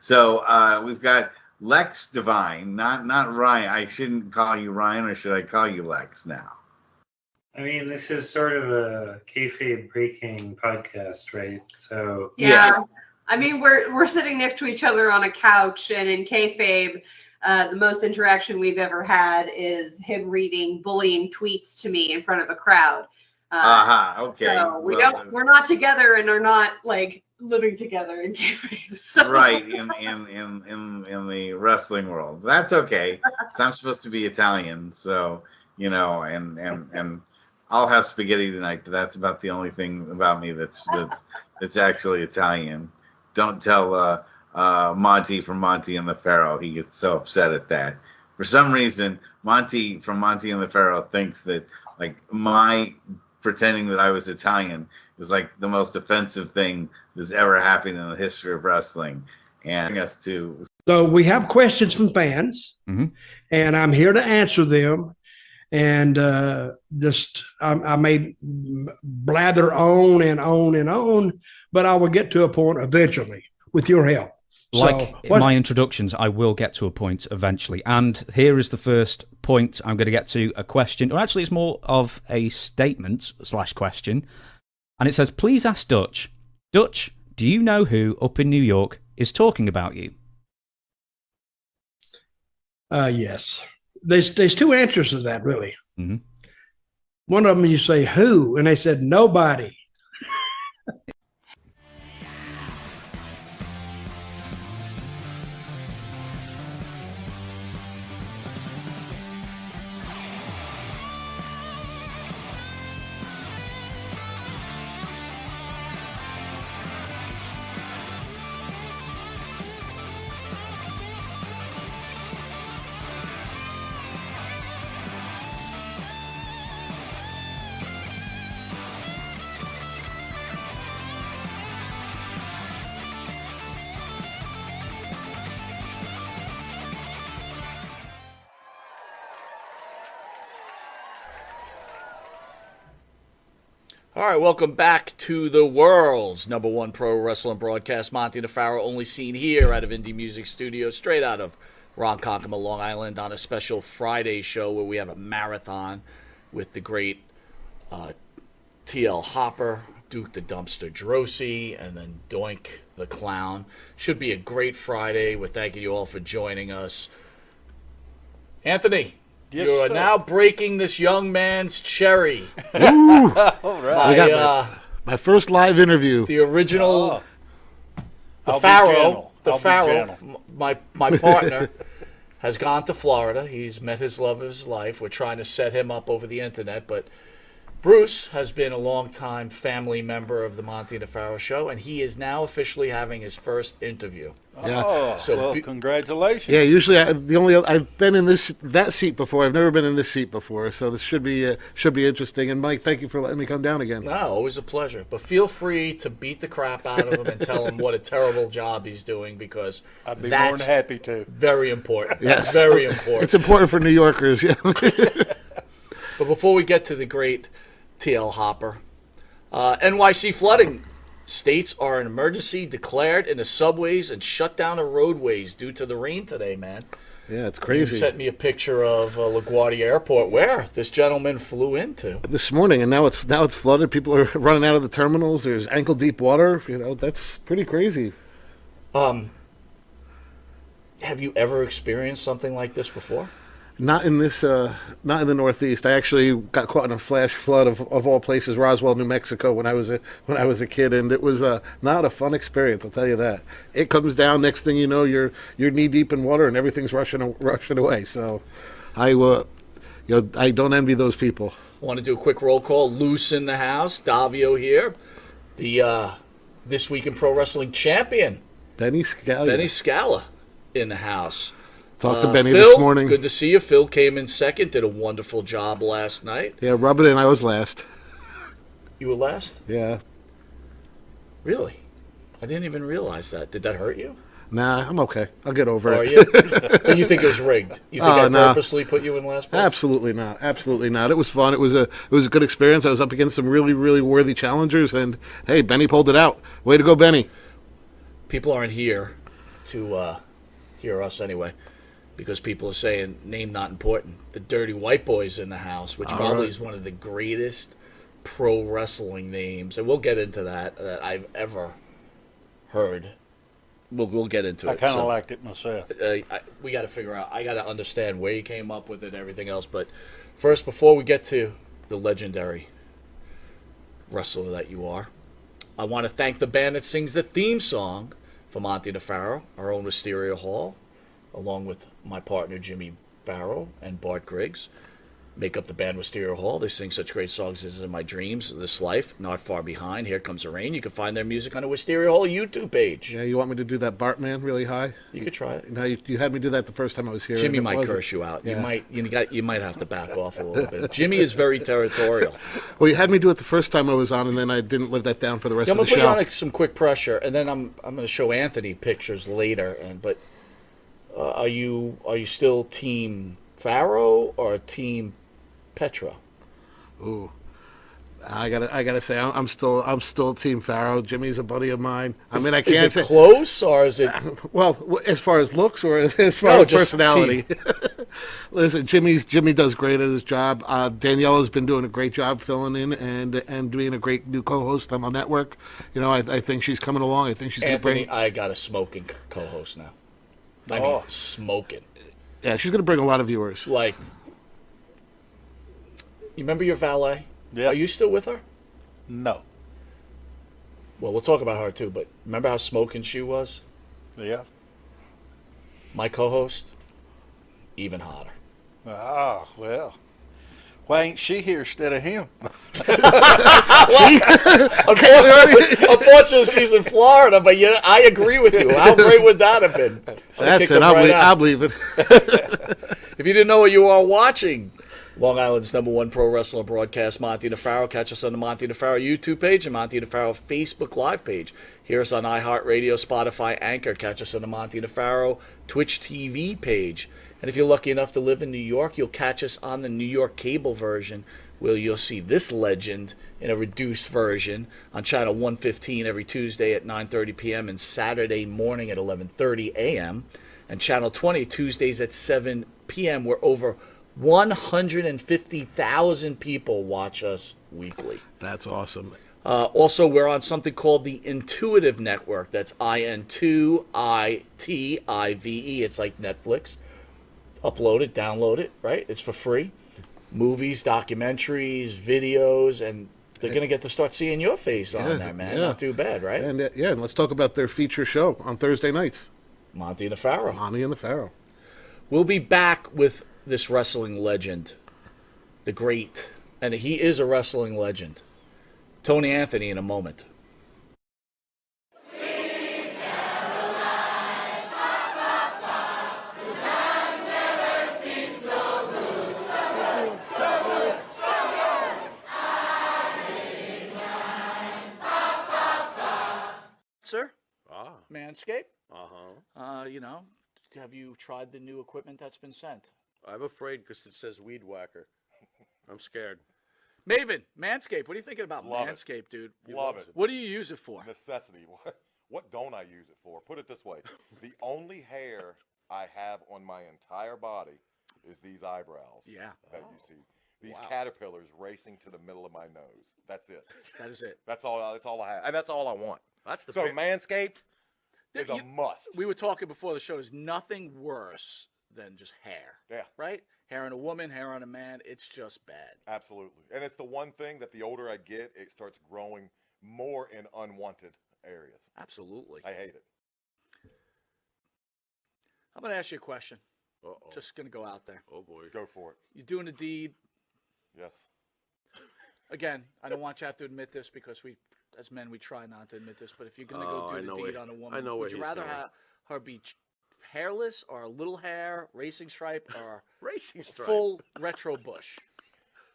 So we've got Lex Divine, not Ryan. I shouldn't call you Ryan, or should I call you Lex now? I mean, this is sort of a kayfabe breaking podcast, right? So yeah. I mean, we're sitting next to each other on a couch, and in kayfabe, the most interaction we've ever had is him reading bullying tweets to me in front of a crowd. Okay. So we're not together and are not like living together in kayfabe. So. Right, in the wrestling world. That's okay. So I'm supposed to be Italian, so and I'll have spaghetti tonight, but that's about the only thing about me that's actually Italian. Don't tell Monte from Monte and the Pharaoh. He gets so upset at that. For some reason, Monte from Monte and the Pharaoh thinks that like my pretending that I was Italian is like the most offensive thing that's ever happened in the history of wrestling. And us to. So we have questions from fans, and I'm here to answer them. And I may blather on and on and on, but I will get to a point eventually with your help. Like in my introductions, I will get to a point eventually. And here is the first point. I'm going to get to a question. Or actually, it's more of a statement / question. And it says, please ask Dutch. Dutch, do you know who up in New York is talking about you? Yes. There's two answers to that, really. Mm-hmm. One of them, you say, who? And they said, nobody. All right, welcome back to the world's #1 pro wrestling broadcast. Monte The Pharaoh, only seen here out of Indie Music Studios, straight out of Ronkonkoma, Long Island, on a special Friday show where we have a marathon with the great T.L. Hopper, Duke the Dumpster Drosy, and then Doink the Clown. Should be a great Friday. We're thanking you all for joining us. Anthony. Yes, you are sir. now breaking this young man's cherry. Ooh. All right. My first live interview. The original, I'll be Pharaoh, gentle. my partner, has gone to Florida. He's met his love of his life. We're trying to set him up over the internet, but Bruce has been a longtime family member of the Monte The Pharaoh show, and he is now officially having his first interview. Yeah. Oh, So well, congratulations. Yeah, usually I've been in that seat before. I've never been in this seat before, so this should be interesting. And Mike, thank you for letting me come down again. No, always a pleasure. But feel free to beat the crap out of him and tell him what a terrible job he's doing, because I'd be that's more than happy to. very important. Yes. Very important. It's important for New Yorkers. Yeah. But before we get to the great T.L. Hopper, NYC flooding. States are an emergency declared in the subways and shut down the roadways due to the rain today, man. Yeah, it's You crazy. sent me a picture of LaGuardia Airport, where this gentleman flew into. This morning, and now it's flooded. People are running out of the terminals. There's ankle deep water. That's pretty crazy. Have you ever experienced something like this before? Not in the Northeast. I actually got caught in a flash flood of all places, Roswell, New Mexico, when I was a kid, and it was not a fun experience. I'll tell you that. It comes down. Next thing you know, you're knee deep in water, and everything's rushing away. So, I don't envy those people. I want to do a quick roll call. Loose in the house. Davio here. The This Week in Pro Wrestling champion. Benny Scala. Benny Scala in the house. Talked to Benny Phil, this morning. Good to see you. Phil came in second. Did a wonderful job last night. Yeah, rub it in. I was last. You were last? Yeah. Really? I didn't even realize that. Did that hurt you? Nah, I'm okay. I'll get over Are it. you? And you think it was rigged? You think I No. purposely put you in last place? Absolutely not. Absolutely not. It was fun. It was a good experience. I was up against some really, really worthy challengers, and hey, Benny pulled it out. Way to go, Benny. People aren't here to hear us anyway, because people are saying name not important. The Dirty White Boys in the house, which probably is one of the greatest pro wrestling names, and we'll get into that I've ever heard. We'll get into it. I kind of liked it myself. We got to figure out. I got to understand where you came up with it, and everything else. But first, before we get to the legendary wrestler that you are, I want to thank the band that sings the theme song for Monte The Pharaoh, our own Wisteria Hall, along with my partner Jimmy Barrow and Bart Griggs. Make up the band Wisteria Hall. They sing such great songs as In My Dreams, This Life, Not Far Behind, Here Comes the Rain. You can find their music on the Wisteria Hall YouTube page. Yeah, you want me to do that Bartman really high? You could try it. No, you had me do that the first time I was here. Jimmy might curse you out. Yeah. You might have to back off a little bit. Jimmy is very territorial. Well, you had me do it the first time I was on, and then I didn't live that down for the rest of the show. I'm gonna put you on some quick pressure, and then I'm gonna show Anthony pictures later. But are you still Team Pharaoh or Team Petra? Ooh, I gotta say I'm still Team Pharaoh. Jimmy's a buddy of mine. I mean, I can't say close, or is it well as far as looks or as far as personality. Listen, Jimmy does great at his job. Daniela's been doing a great job filling in and being a great new co-host on the network. You know, I think she's coming along. I think she's going to bring. I got a smoking co-host now. I mean, smoking. Yeah, she's going to bring a lot of viewers. Like, you remember your valet? Yeah. Are you still with her? No. Well, we'll talk about her too, but remember how smoking she was? Yeah. My co-host, even hotter. Ah, well. Why ain't she here instead of him? Unfortunately, she's in Florida, but yeah, I agree with you. How great would that have been? That's it. I'll believe it. If you didn't know what you are watching, Long Island's #1 pro wrestler broadcast, Monte The Pharaoh. Catch us on the Monte The Pharaoh YouTube page and Monte The Pharaoh Facebook Live page. Hear us on iHeartRadio, Spotify, Anchor. Catch us on the Monte The Pharaoh Twitch TV page. And if you're lucky enough to live in New York, you'll catch us on the New York cable version, where you'll see this legend in a reduced version on channel 115 every Tuesday at 9:30 p.m. and Saturday morning at 11:30 a.m. and channel 20 Tuesdays at 7 p.m., where over 150,000 people watch us weekly. That's awesome. Also, we're on something called the Intuitive Network. That's INTUITIVE. It's like Netflix. Upload it, download it, right? It's for free. Movies, documentaries, videos, and they're going to get to start seeing your face on there, man. Not too bad, right? And and let's talk about their feature show on Thursday nights. Monte The Pharaoh. Monte and the Pharaoh. We'll be back with this wrestling legend, the great, and he is a wrestling legend, Tony Anthony, in a moment. Sir? Manscaped? Have you tried the new equipment that's been sent? I'm afraid because it says weed whacker. I'm scared. Maven, Manscaped, what are you thinking about Love Manscaped, dude? Love it. What do you use it for? Necessity. What don't I use it for? Put it this way. The only hair I have on my entire body is these eyebrows. Yeah. That you see. These caterpillars racing to the middle of my nose. That's it. That is it. That's all I have. And that's all I want. That's the So Manscaped is a must. We were talking before the show. There's nothing worse than just hair. Yeah. Right? Hair on a woman, hair on a man. It's just bad. Absolutely. And it's the one thing that the older I get, it starts growing more in unwanted areas. Absolutely. I hate it. I'm going to ask you a question. Uh-oh. Just going to go out there. Oh, boy. Go for it. You're doing a deed. Yes. Again, I don't want you to have to admit this because we, as men, we try not to admit this. But if you're going to go do the deed on a woman, would you rather have her be hairless or a little hair, racing stripe, or racing stripe, full retro bush?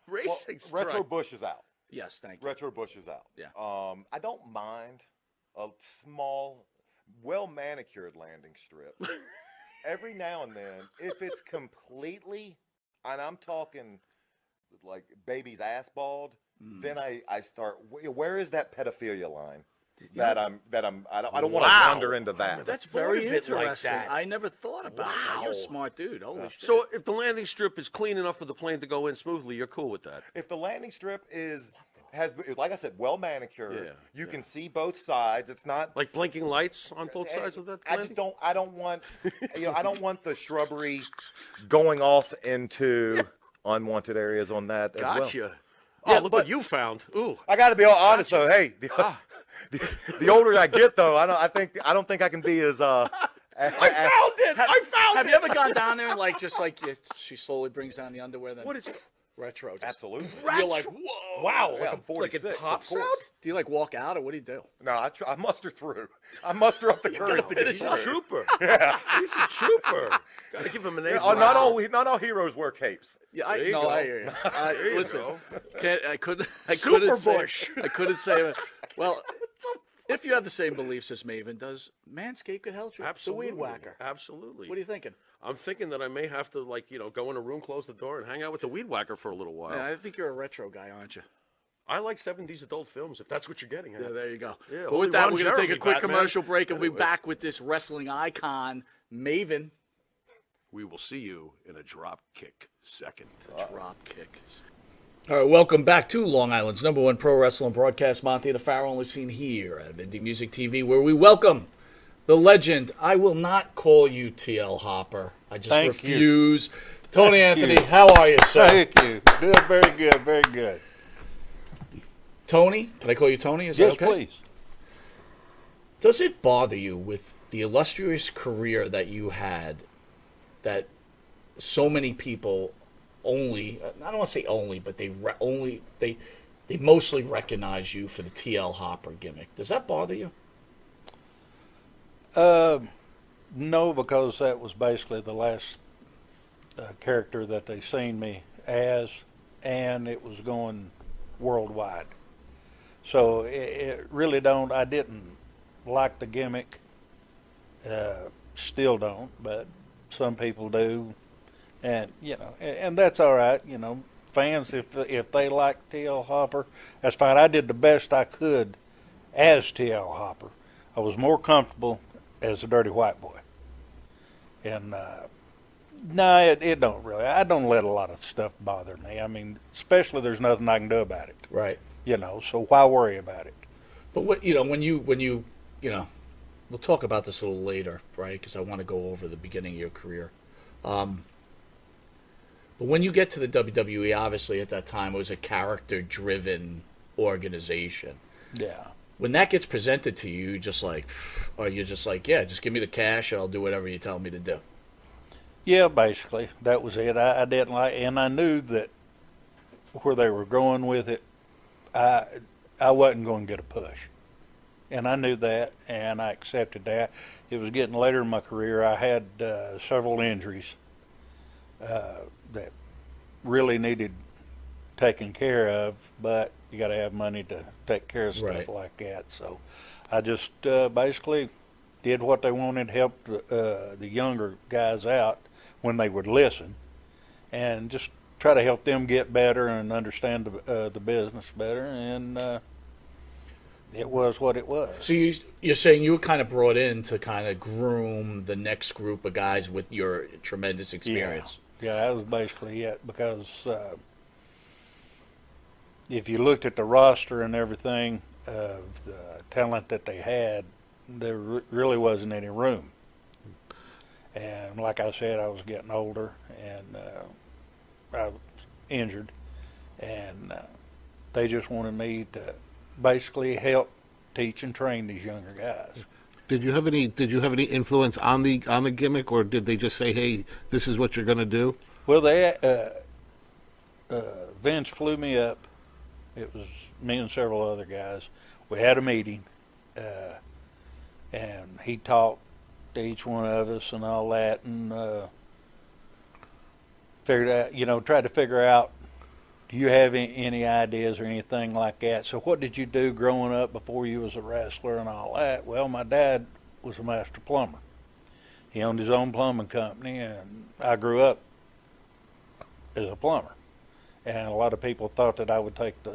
Racing stripe. Retro bush is out. Yes, thank you. Retro bush is out. Yeah. I don't mind a small, well manicured landing strip. Every now and then, if it's completely, and I'm talking like baby's ass bald, then I start, where is that pedophilia line? I don't want to Wow. wander into that. That's thought of very it like interesting. that. I never thought about that. You're a Wow. smart dude. Holy shit. So if the landing strip is clean enough for the plane to go in smoothly, you're cool with that? If the landing strip has, like I said, well manicured, Yeah, you can see both sides. It's not Like blinking lights on both sides of that landing? I don't want, I don't want the shrubbery going off into unwanted areas on that as well. Gotcha. Yeah, Oh, look but- what you found. Ooh. I got to be all honest though. Hey, the older I get though, I don't think I can be as I found it! I found Have it! you ever gone down there and she slowly brings down the underwear? Then What is retro? Just, Absolutely. You're like, whoa! Wow, Yeah, like, I'm 46, it of pops course. out? Do you like walk out or what do you do? No, I muster through. I muster up the courage to get He's a through. trooper. Yeah. He's a trooper. Got to give him a name. Not all heroes wear capes. Yeah, There you go. I hear you. There you Listen, go. I couldn't Super say. Bush. I couldn't say. Well, if you have the same beliefs as Maven, does Manscaped could help you? Absolutely. The weed whacker. Absolutely. What are you thinking? I'm thinking that I may have to, go in a room, close the door, and hang out with the weed whacker for a little while. Yeah, I think you're a retro guy, aren't you? I like 70s adult films, if that's what you're getting at. Yeah, there you go. Yeah, But only with that, Ron we're going to take a Jeremy, quick Batman. commercial break and we'll be Anyway. back with this wrestling icon, Maven. We will see you in a drop kick second. Drop kick. All right, welcome back to Long Island's #1 pro wrestling broadcast, Monte The Pharaoh, only seen here at Indie Music TV, where we welcome the legend. I will not call you TL Hopper. I just Thank you. refuse. Tony Thank Anthony, you. how are you, sir? Thank you. Good, very good, very good. Tony, can I call you Tony? Is Yes, that okay? please. Does it bother you with the illustrious career that you had that so many people only, I don't want to say only, but they mostly recognize you for the TL Hopper gimmick? Does that bother you? No, because that was basically the last character that they seen me as, and it was going worldwide. So it really don't. I didn't like the gimmick. Still don't, but some people do, and and that's all right. Fans, if they like TL Hopper, that's fine. I did the best I could as TL Hopper. I was more comfortable as a dirty white boy. And no, it don't really. I don't let a lot of stuff bother me. I mean, especially there's nothing I can do about it. Right. So why worry about it? But when you we'll talk about this a little later, right? Because I want to go over the beginning of your career. But when you get to the WWE, obviously at that time it was a character-driven organization. Yeah. When that gets presented to you, you're just like, yeah, just give me the cash and I'll do whatever you tell me to do. Yeah, basically that was it. I didn't like, and I knew that where they were going with it, I wasn't going to get a push, and I knew that, and I accepted that. It was getting later in my career. I had several injuries that really needed taken care of, but you got to have money to take care of stuff Right. like that. So I just basically did what they wanted, helped the younger guys out when they would listen, and just try to help them get better and understand the business better. And it was what it was. So you're saying you were kind of brought in to kind of groom the next group of guys with your tremendous experience. Yeah, that was basically it, because if you looked at the roster and everything of the talent that they had, there really wasn't any room. And like I said, I was getting older, and I was injured, and they just wanted me to basically help teach and train these younger guys. Did you have any influence on the gimmick, or did they just say, "Hey, this is what you're going to do"? Well, they Vince flew me up. It was me and several other guys. We had a meeting, and he talked to each one of us and all that, and figured out, tried to figure out, do you have any ideas or anything like that? So what did you do growing up before you was a wrestler and all that? Well, my dad was a master plumber. He owned his own plumbing company, and I grew up as a plumber. And a lot of people thought that I would take the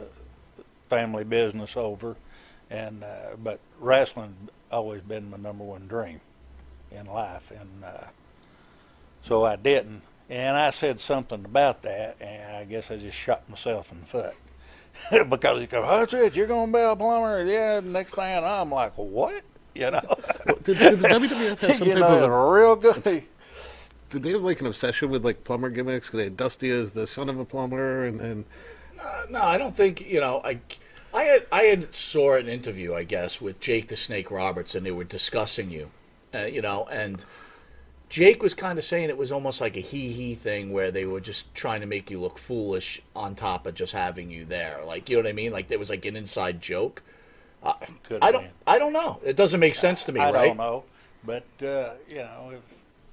family business over And but wrestling always been my number one dream in life, and so I didn't. And I said something about that, and I guess I just shot myself in the foot. Because he goes, "That's it, you're going to be a plumber." Yeah, the next thing I know, I'm like, "What?" You know? Did the WWF have some You type know, of real good. Did they have like an obsession with like plumber gimmicks? Because they had Dusty as the son of a plumber, and No, I don't think, I had saw an interview, I guess, with Jake the Snake Roberts, and they were discussing you, and Jake was kind of saying it was almost like a he thing where they were just trying to make you look foolish on top of just having you there. Like, you know what I mean? Like there was like an inside joke. I don't know. It doesn't make sense to me, right? I don't know. But, if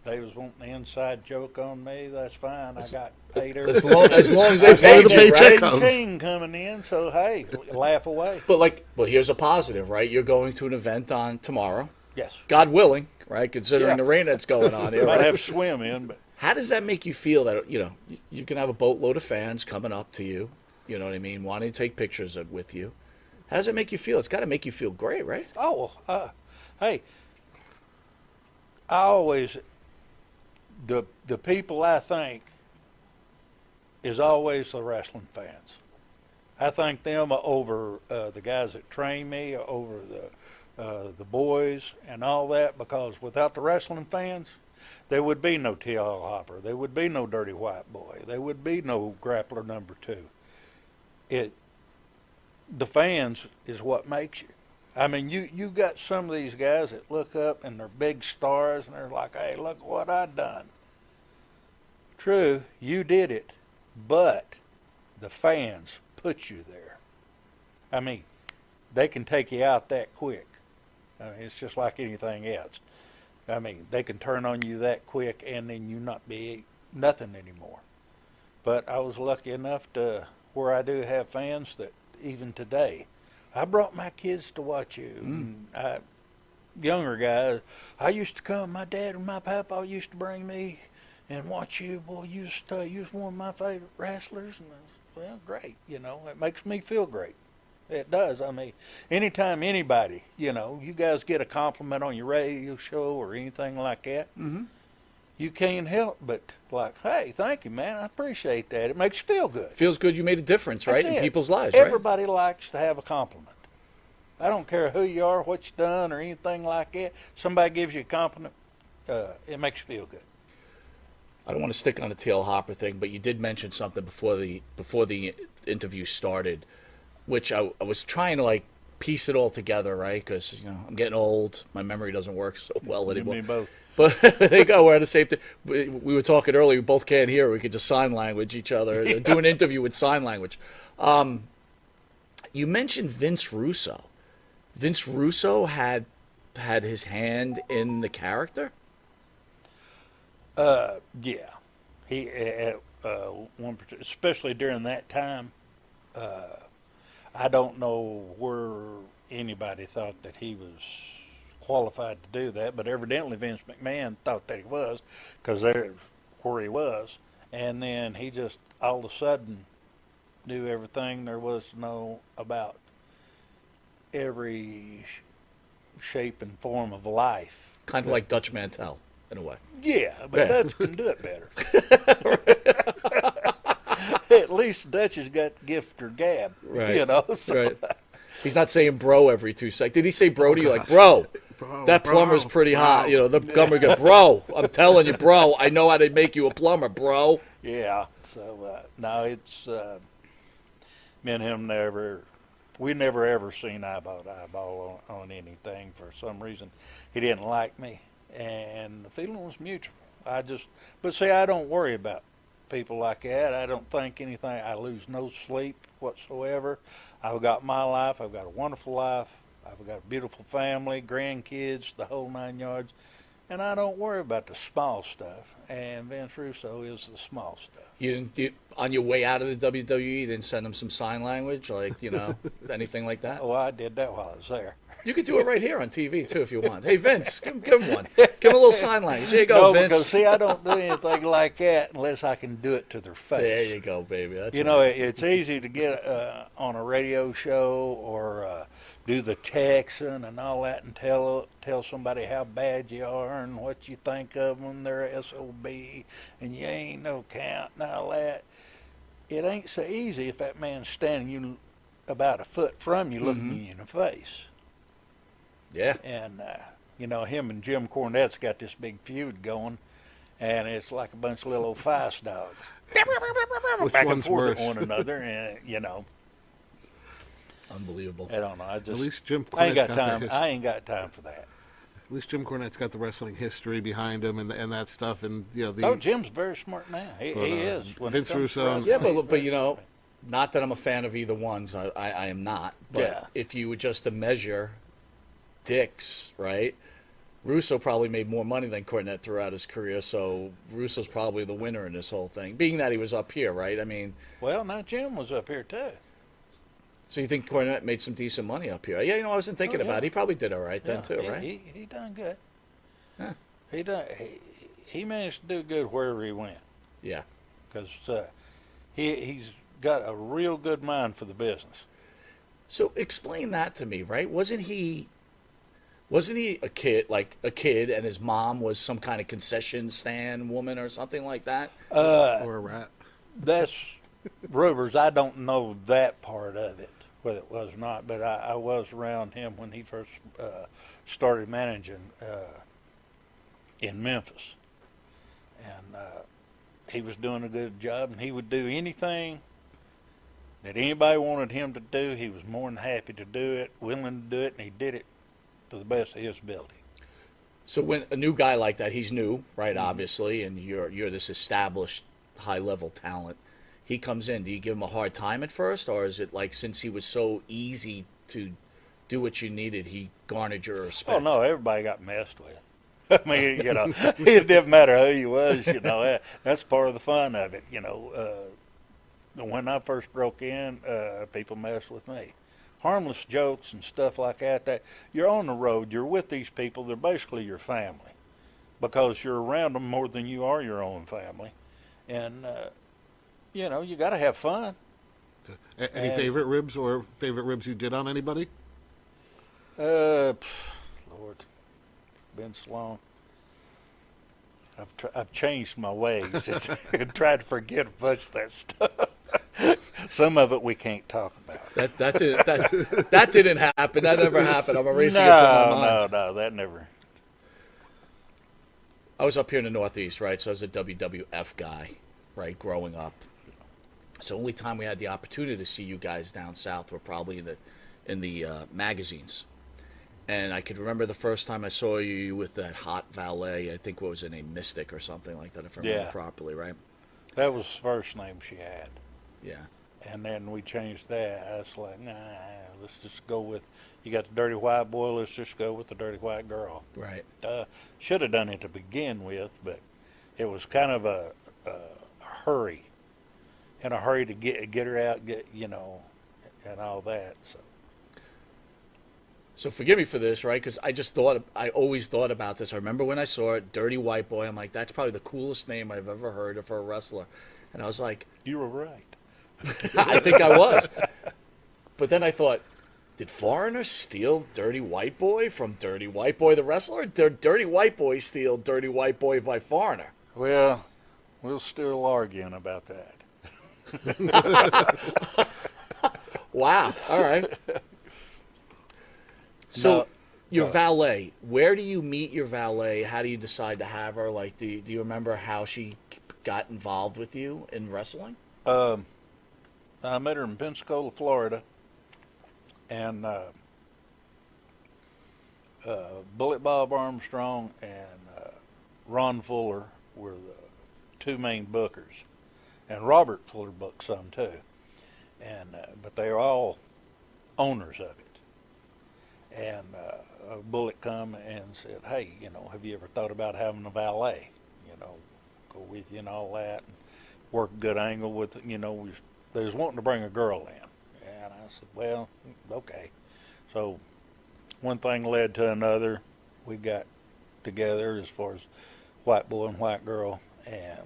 they was wanting the inside joke on me, that's fine. I got paid As long as they paid paid you, right? Chain coming in, so hey, laugh away. But here's a positive, right? You're going to an event on tomorrow. Yes. God willing, right? Considering the rain that's going on here. Might Right? have to swim in, but How does that make you feel that, you can have a boatload of fans coming up to you, you know what I mean, wanting to take pictures with you. How does it make you feel? It's got to make you feel great, right? oh, hey, I always the people I think is always the wrestling fans. I think them over the guys that train me, over the boys and all that, because without the wrestling fans, there would be no T.L. Hopper, there would be no Dirty White Boy, there would be no Grappler number 2. The fans is what makes you. I mean, you got some of these guys that look up and they're big stars and they're like, "Hey, look what I done." True, you did it, but the fans put you there. I mean, they can take you out that quick. I mean, it's just like anything else. I mean, they can turn on you that quick and then you not be nothing anymore. But I was lucky enough to where I do have fans that even today, I brought my kids to watch you. Younger guys, I used to come, my dad and my papa used to bring me and watch you. Boy, you was one of my favorite wrestlers. And I said, well, great. It makes me feel great. It does. I mean, anytime anybody, you guys get a compliment on your radio show or anything like that, you can't help but like, hey, thank you, man. I appreciate that. It makes you feel good. Feels good you made a difference, right, in people's lives, Everybody likes to have a compliment. I don't care who you are, what you done, or anything like that. Somebody gives you a compliment, it makes you feel good. I don't want to stick on the T.L. Hopper thing, but you did mention something before the interview started, which I was trying to piece it all together, right? Because I'm getting old, my memory doesn't work so well anymore. Me both. But there you go, we're at the same thing. We were talking earlier, we both can't hear. We could just sign language each other, do an interview with sign language. You mentioned Vince Russo. Vince Russo had his hand in the character? Yeah. He, especially during that time, I don't know where anybody thought that he was qualified to do that, but evidently Vince McMahon thought that he was, because there's where he was, and then he just all of a sudden knew everything there was to know about every shape and form of life. Kind of like Dutch Mantel, in a way. Yeah, but Dutch can do it better. At least Dutch has got gift or gab, right? So. Right. He's not saying bro every 2 seconds. Did he say bro to you? Like, bro, that plumber's pretty hot. The plumber goes, bro, I'm telling you, bro, I know how to make you a plumber, bro. Yeah. So, no, it's, me and him we never ever seen eyeball to eyeball on anything. For some reason, he didn't like me, and the feeling was mutual. But see, I don't worry about people like that. I don't think anything. I lose no sleep whatsoever. I've got my life. I've got a wonderful life. I've got a beautiful family, grandkids, the whole 9 yards. And I don't worry about the small stuff. And Vince Russo is the small stuff. You on your way out of the WWE, you didn't send him some sign language, anything like that? Oh, I did that while I was there. You could do it right here on TV, too, if you want. Hey, Vince, give him one. Give him a little sign language. There you go, Vince. Because, see, I don't do anything like that unless I can do it to their face. There you go, baby. That's it's easy to get on a radio show or do the Texan and all that, and tell somebody how bad you are and what you think of them. They're SOB, and you ain't no count and all that. It ain't so easy if that man's standing you about a foot from you, looking you in the face. Yeah. And him and Jim Cornette's got this big feud going, and it's like a bunch of little old feist dogs. Which Back and one's forth worse? at one another, and Unbelievable. I don't know. At least Jim I ain't Cornette's got got time. the I ain't got time for that. At least Jim Cornette's got the wrestling history behind him and that stuff, and Jim's a very smart man. He is. When Vince it comes Russo to and- wrestling, Yeah, but he's not that I'm a fan of either ones. I am not. But Yeah. if you were just to measure dicks, right? Russo probably made more money than Cornette throughout his career, so Russo's probably the winner in this whole thing. Being that he was up here, right? I mean, well, now Jim was up here too. so you think Cornette made some decent money up here? Yeah, I wasn't thinking about it. He probably did all right then too, right? He done good. Yeah. He managed to do good wherever he went. Yeah. Because he's got a real good mind for the business. So explain that to me, right? Wasn't he a kid, and his mom was some kind of concession stand woman or something like that? or a rat. That's rumors. I don't know that part of it, whether it was or not, but I was around him when he first started managing in Memphis. And he was doing a good job, and he would do anything that anybody wanted him to do. He was more than happy to do it, willing to do it, and he did it to the best of his ability. So when a new guy like that, he's new, right? Obviously, and you're this established high level talent. He comes in. Do you give him a hard time at first, or is it like since he was so easy to do what you needed, he garnered your respect? Oh no, everybody got messed with. I mean, it didn't matter who you was. That's part of the fun of it. When I first broke in, people messed with me. Harmless jokes and stuff like that. You're on the road. You're with these people. They're basically your family because you're around them more than you are your own family. And, you got to have fun. Any favorite ribs you did on anybody? Lord, been so long. I've changed my ways and tried to forget a bunch of that stuff. Some of it we can't talk about. That didn't happen. That never happened. I'm erasing it from my mind. No, that never. I was up here in the Northeast, right? So I was a WWF guy, right, growing up. So the only time we had the opportunity to see you guys down south were probably in the magazines. And I could remember the first time I saw you with that hot valet. I think what was her name, Mystic or something like that, if I remember properly, right? That was the first name she had. Yeah. And then we changed that. I was like, nah, let's just go with, you got the dirty white boy, let's just go with the dirty white girl. Right. Should have done it to begin with, but it was kind of a hurry. In a hurry to get her out, and all that. So forgive me for this, right? Because I always thought about this. I remember when I saw it, Dirty White Boy. I'm like, that's probably the coolest name I've ever heard for a wrestler. And I was like, you were right. I think I was. But then I thought, did Foreigner steal Dirty White Boy from Dirty White Boy the wrestler? Or did Dirty White Boy steal Dirty White Boy by Foreigner? Well, we're still arguing about that. Wow. All right. So your valet, where do you meet your valet? How do you decide to have her? Like, do you remember how she got involved with you in wrestling? I met her in Pensacola, Florida, and Bullet Bob Armstrong and Ron Fuller were the two main bookers, and Robert Fuller booked some too, and but they are all owners of it. And Bullet come and said, hey, have you ever thought about having a valet? Go with you and all that, and work a good angle with it. They was wanting to bring a girl in. And I said, well, okay. So one thing led to another. We got together as far as white boy and white girl, and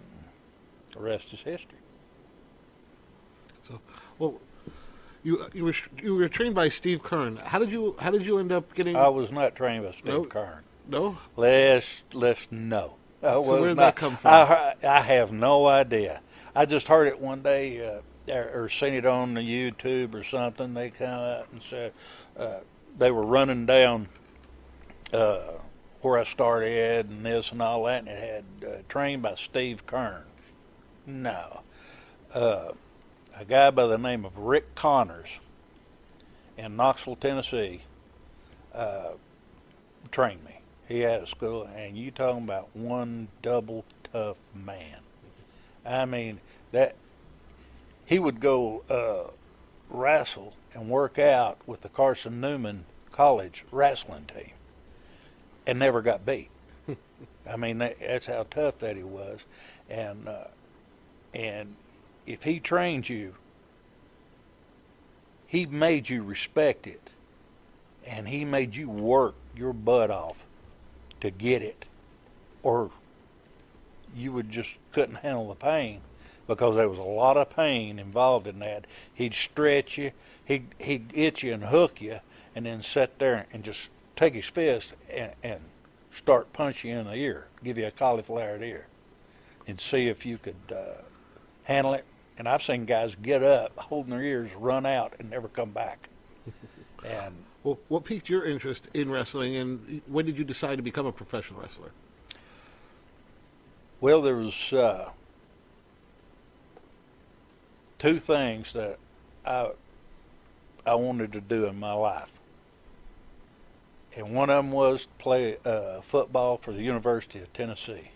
the rest is history. So, well, you were trained by Steve Kern. How did you end up getting? I was not trained by Steve Kern. No. Let's no. So where did that come from? I have no idea. I just heard it one day or seen it on the YouTube or something. They come out and said they were running down where I started and this and all that, and it had trained by Steve Kern. No. A guy by the name of Rick Connors in Knoxville, Tennessee, trained me. He had a school, and you talking about one double tough man. I mean, that he would go wrestle and work out with the Carson Newman College wrestling team and never got beat. I mean, that's how tough that he was. And if he trained you, he made you respect it, and he made you work your butt off to get it, or you would just couldn't handle the pain, because there was a lot of pain involved in that. He'd stretch you, he'd itch you and hook you, and then sit there and just take his fist and start punching you in the ear, give you a cauliflower ear, and see if you could handle it. And I've seen guys get up, holding their ears, run out, and never come back. And well, what piqued your interest in wrestling, and when did you decide to become a professional wrestler? Well, there was two things that I wanted to do in my life. And one of them was to play football for the University of Tennessee.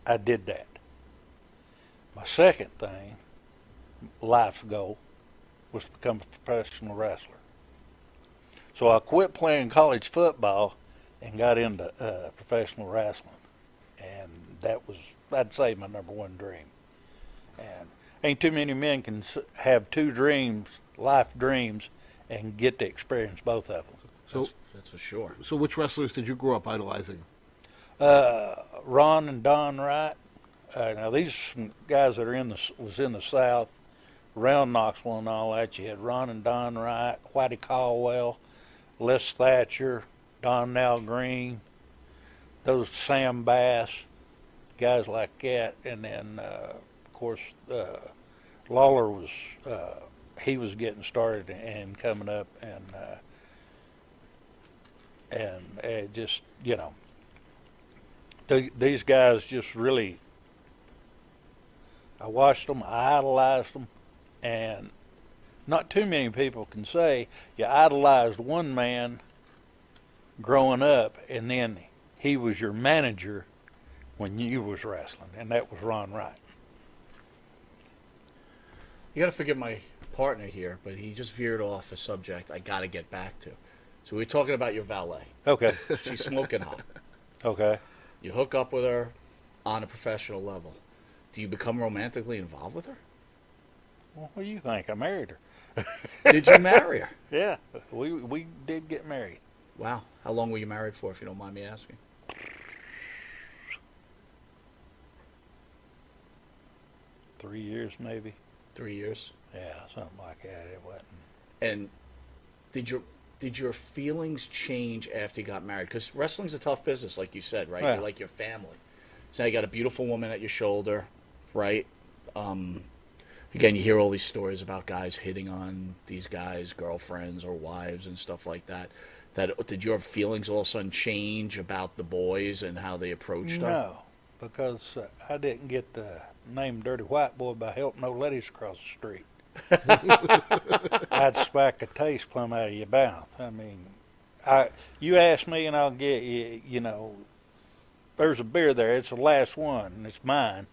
I did that. My second thing, life goal, was to become a professional wrestler. So I quit playing college football and got into professional wrestling. And that was, I'd say, my number one dream. And ain't too many men can have two dreams, life dreams, and get to experience both of them. So that's for sure. So which wrestlers did you grow up idolizing? Ron and Don Wright. Now these guys that are was in the South, around Knoxville and all that. You had Ron and Don Wright, Whitey Caldwell, Les Thatcher, Donnell Green, those Sam Bass, guys like that. And then of course Lawler was he was getting started and coming up, and just, you know, these guys just really, I watched them, I idolized them, and not too many people can say you idolized one man growing up and then he was your manager when you was wrestling, and that was Ron Wright. You got to forgive my partner here, but he just veered off a subject I got to get back to. So we're talking about your valet. Okay. She's smoking hot. Okay. You hook up with her on a professional level. Do you become romantically involved with her? Well, what do you think? I married her. Did you marry her? Yeah, we did get married. Wow. How long were you married for, if you don't mind me asking? 3 years, maybe. 3 years? Yeah, something like that. It wasn't. And did your feelings change after you got married? Because wrestling's a tough business, like you said, right? Yeah. You're like your family. So now you got a beautiful woman at your shoulder, right? Again, you hear all these stories about guys hitting on these guys' girlfriends or wives and stuff like that. Did your feelings all of a sudden change about the boys and how they approached them? No, because I didn't get the name Dirty White Boy by helping old ladies across the street. I'd smack a taste plumb out of your mouth. I mean, you ask me and I'll get you, you know, there's a beer there. It's the last one, and it's mine.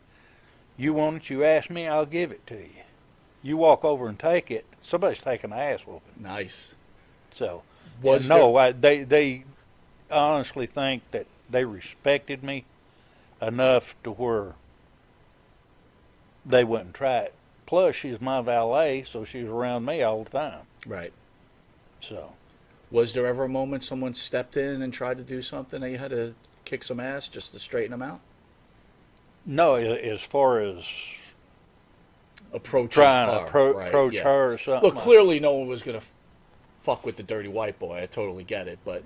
You want it, you ask me, I'll give it to you. You walk over and take it, somebody's taking an ass whooping. Nice. So, they honestly think that they respected me enough to where they wouldn't try it. Plus, she's my valet, so she was around me all the time. Right. So, was there ever a moment someone stepped in and tried to do something that you had to kick some ass just to straighten them out? no, as far as approaching trying to her, right, approach yeah. her or something. Look, clearly no one was going to fuck with the dirty white boy. I totally get it. But,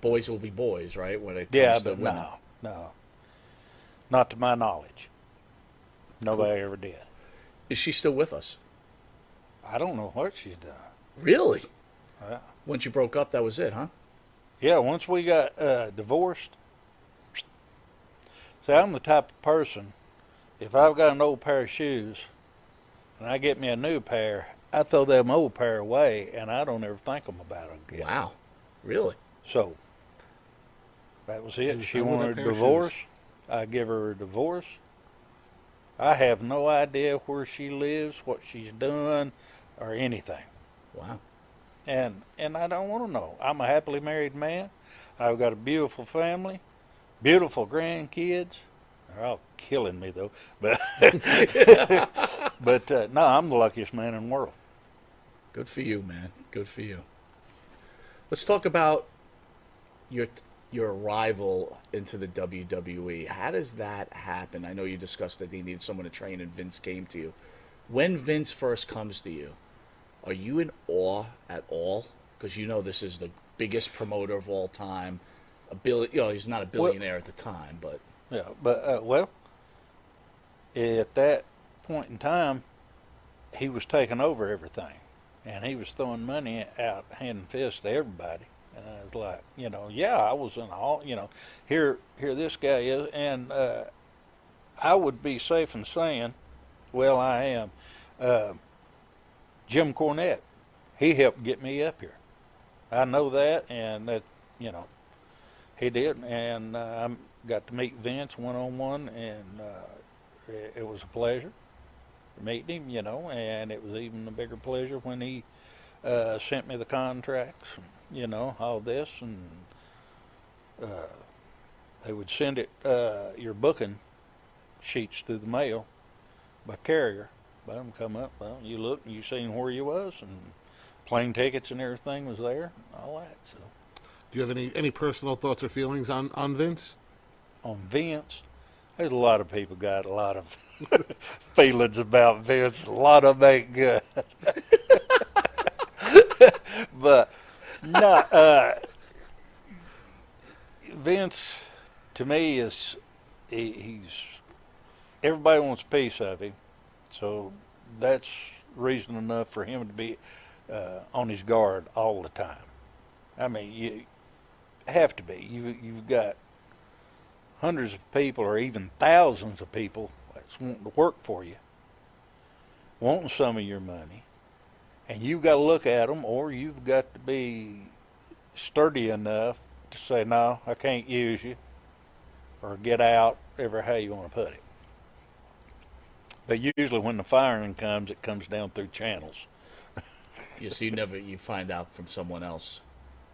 boys will be boys, right? When it comes to but women. no. Not to my knowledge. Nobody ever did. Is she still with us? I don't know what she's done. Really? Yeah. Once you broke up, that was it, huh? Yeah, once we got divorced. See, I'm the type of person, if I've got an old pair of shoes and I get me a new pair, I throw them old pair away and I don't ever think about them again. Wow. Really? So, that was it. Who's She done with wanted that a pair of divorce. shoes? I give her a divorce. I have no idea where she lives, what she's done, or anything. Wow. And I don't want to know. I'm a happily married man. I've got a beautiful family, beautiful grandkids. They're all killing me though, but no, I'm the luckiest man in the world. Good for you, man. Good for you. Let's talk about your arrival into the WWE. How does that happen? I know you discussed that they needed someone to train, and Vince came to you. When Vince first comes to you, are you in awe at all? Because this is the biggest promoter of all time. He's not a billionaire at the time, but yeah. But well, at that point in time, he was taking over everything, and he was throwing money out hand and fist to everybody. And I was like, I was in awe. Here this guy is, and I would be safe in saying, well, I am. Jim Cornette, he helped get me up here. I know that, and that, he did, and I got to meet Vince one-on-one, and it was a pleasure meeting him, and it was even a bigger pleasure when he sent me the contracts, all this, and they would send it, your booking sheets through the mail by carrier. Let them come up. Well, you look and you seen where you was, and plane tickets and everything was there, all that. So, Do you have any personal thoughts or feelings on Vince? on Vince, there's a lot of people got a lot of feelings about Vince. A lot of them ain't good, but no. Vince, to me, is he's everybody wants a piece of him. So that's reason enough for him to be on his guard all the time. I mean, you have to be. You've got hundreds of people or even thousands of people that's wanting to work for you, wanting some of your money, and you've got to look at them, or you've got to be sturdy enough to say, no, I can't use you, or get out, ever how you want to put it. But usually when the firing comes, it comes down through channels. Yes, you find out from someone else.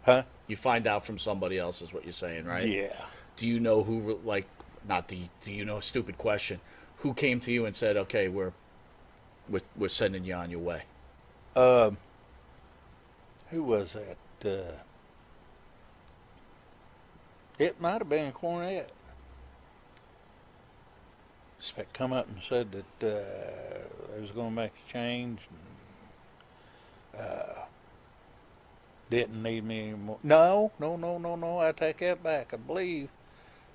Huh? You find out from somebody else is what you're saying, right? Yeah. Do you know who, do you know, a stupid question, who came to you and said, okay, we're sending you on your way? Who was that? It might have been Cornette. That come up and said that they was going to make a change. And, didn't need me anymore. No. I take that back. I believe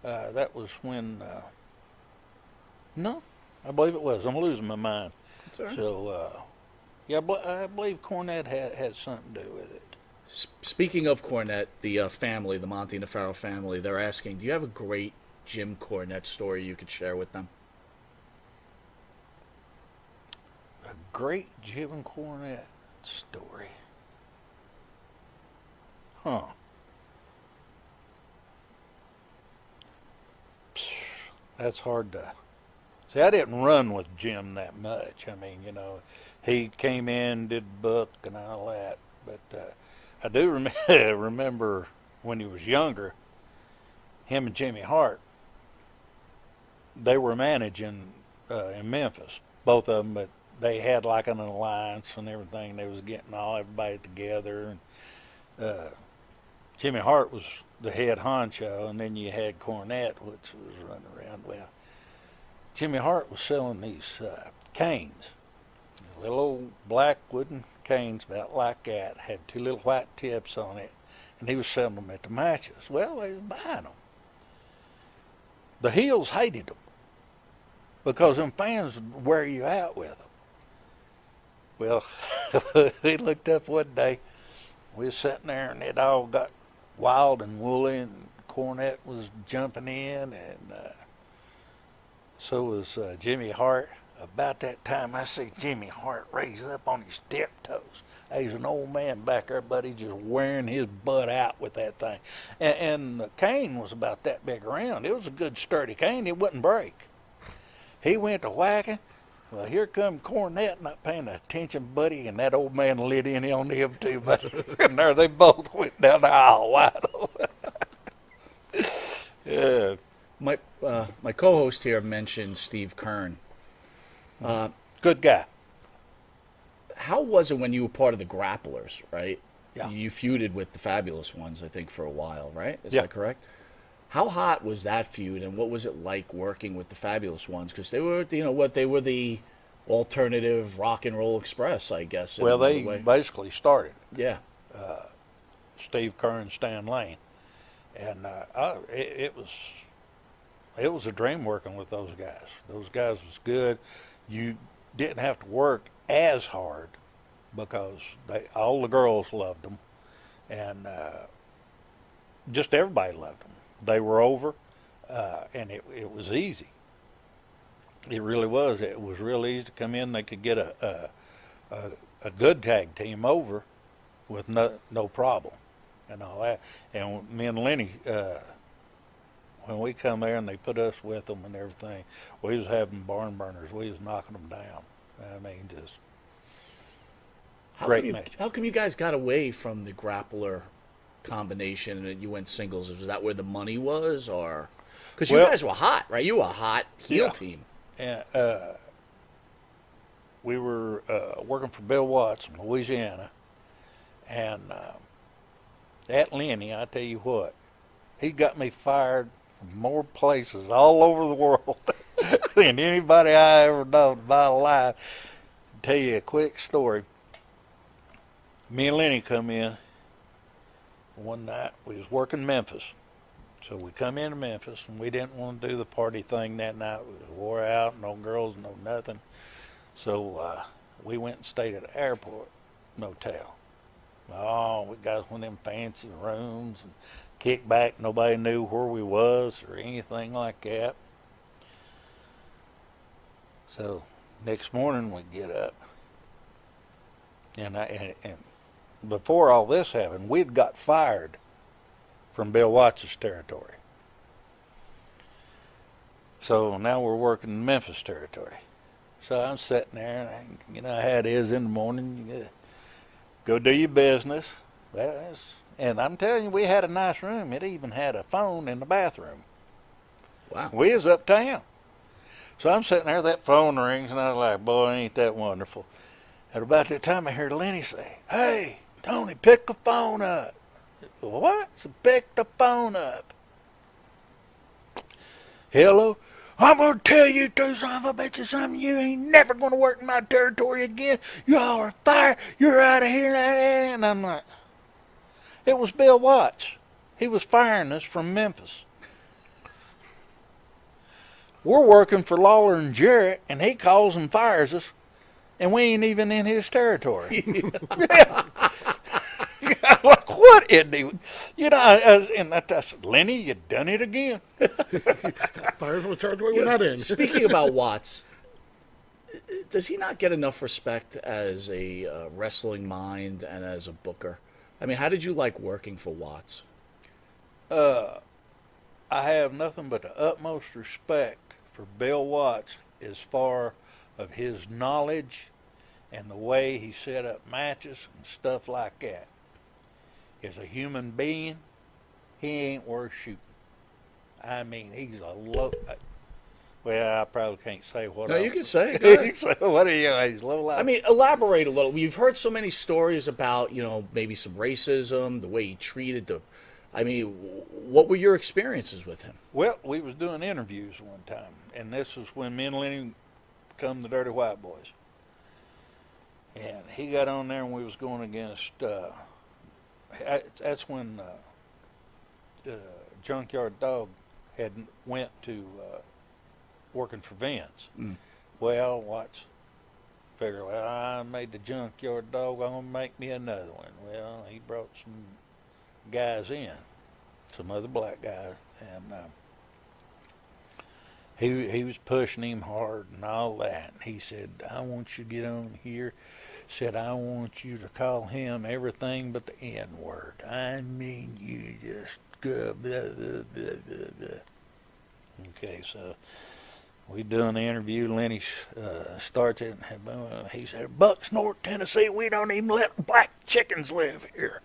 that was when. No, I believe it was. I'm losing my mind. That's all right. So, yeah, I believe Cornette had something to do with it. Speaking of Cornette, the family, the Monte The Pharaoh family, they're asking, do you have a great Jim Cornette story you could share with them? A great Jim Cornette story. Huh. That's hard to... See, I didn't run with Jim that much. I mean, he came in, did the book and all that. But I do remember when he was younger, him and Jimmy Hart, they were managing in Memphis, both of them, but they had like an alliance and everything. They was getting everybody together. And Jimmy Hart was the head honcho, and then you had Cornette, which was running around. Well, Jimmy Hart was selling these canes. Little old black wooden canes about like that, had 2 little white tips on it, and he was selling them at the matches. Well, they was buying them. The heels hated them because them fans would wear you out with them. Well, we looked up one day, we was sitting there, and it all got wild and woolly, and Cornette was jumping in, and so was Jimmy Hart. About that time, I see Jimmy Hart raise up on his tiptoes. He's an old man back there, buddy, just wearing his butt out with that thing. And the cane was about that big around. It was a good sturdy cane. It wouldn't break. He went to whacking. Well, here come Cornette, not paying attention, buddy, and that old man lit in on him too, buddy. And there they both went down the aisle wide open. Yeah. My co-host here mentioned Steve Kern. Good guy. How was it when you were part of the Grapplers, right? Yeah. You feuded with the Fabulous Ones, I think, for a while, right? Is Yeah. that correct? How hot was that feud, and what was it like working with the Fabulous Ones? Because they were, they were the alternative rock and roll express, I guess. Well, they basically started. Yeah. Steve Kern, Stan Lane, and it was a dream working with those guys. Those guys was good. You didn't have to work as hard because all the girls loved them, and just everybody loved them. They were over, and it was easy. It really was. It was real easy to come in. They could get a good tag team over with no problem and all that. And me and Lenny, when we come there and they put us with them and everything, we was having barn burners. We was knocking them down. I mean, just great match. How come you guys got away from the Grappler combination and you went singles? Was that where the money was, or because you guys were hot, right? You were a hot heel team. And we were working for Bill Watts in Louisiana, and at Lenny, I tell you what, he got me fired from more places all over the world than anybody I ever known in my life. I'll tell you a quick story. Me and Lenny come in one night. We was working Memphis. So we come into Memphis, and we didn't want to do the party thing that night. We was wore out, no girls, no nothing. So we went and stayed at the airport motel. Oh, we got one of them fancy rooms and kicked back. Nobody knew where we was or anything like that. So next morning we get up, and before all this happened, we'd got fired from Bill Watts' territory. So now we're working in Memphis territory. So I'm sitting there, and you know how it is in the morning. You go do your business. And I'm telling you, we had a nice room. It even had a phone in the bathroom. Wow. We was uptown. So I'm sitting there, that phone rings, and I was like, boy, ain't that wonderful. At about that time, I heard Lenny say, "Hey, Tony, pick the phone up." What? So pick the phone up. Hello? I'm going to tell you two son of a bitches something. You ain't never going to work in my territory again. You all are fired. You're out of here. And I'm like, it was Bill Watts. He was firing us from Memphis. We're working for Lawler and Jarrett, and he calls and fires us, and we ain't even in his territory. Yeah. Like, what in the, and I said, Lenny, you done it again. Fired from the territory we're not in. Speaking about Watts, does he not get enough respect as a wrestling mind and as a booker? I mean, how did you like working for Watts? I have nothing but the utmost respect for Bill Watts as far of his knowledge and the way he set up matches and stuff like that. As a human being, he ain't worth shooting. I mean, he's a low. Well, I probably can't say what. No, you can say. Go ahead. What are you? He's low life. I mean, elaborate a little. We've heard so many stories about, maybe some racism, the way he treated the. I mean, what were your experiences with him? Well, we was doing interviews one time, and this was when me and Lenny become the Dirty White Boys. And he got on there, and we was going against. That's when Junkyard Dog had went to working for Vince. Well, Watts figured, well, I made the Junkyard Dog, I'm going to make me another one. Well, he brought some guys in, some other black guys, and he was pushing him hard and all that. And he said, I want you to get on here. Said, I want you to call him everything but the N-word. I mean, you just blah, blah, blah, blah, blah. Okay, so we doing the interview. Lenny starts it. And he said, Bucks, North Tennessee, we don't even let black chickens live here.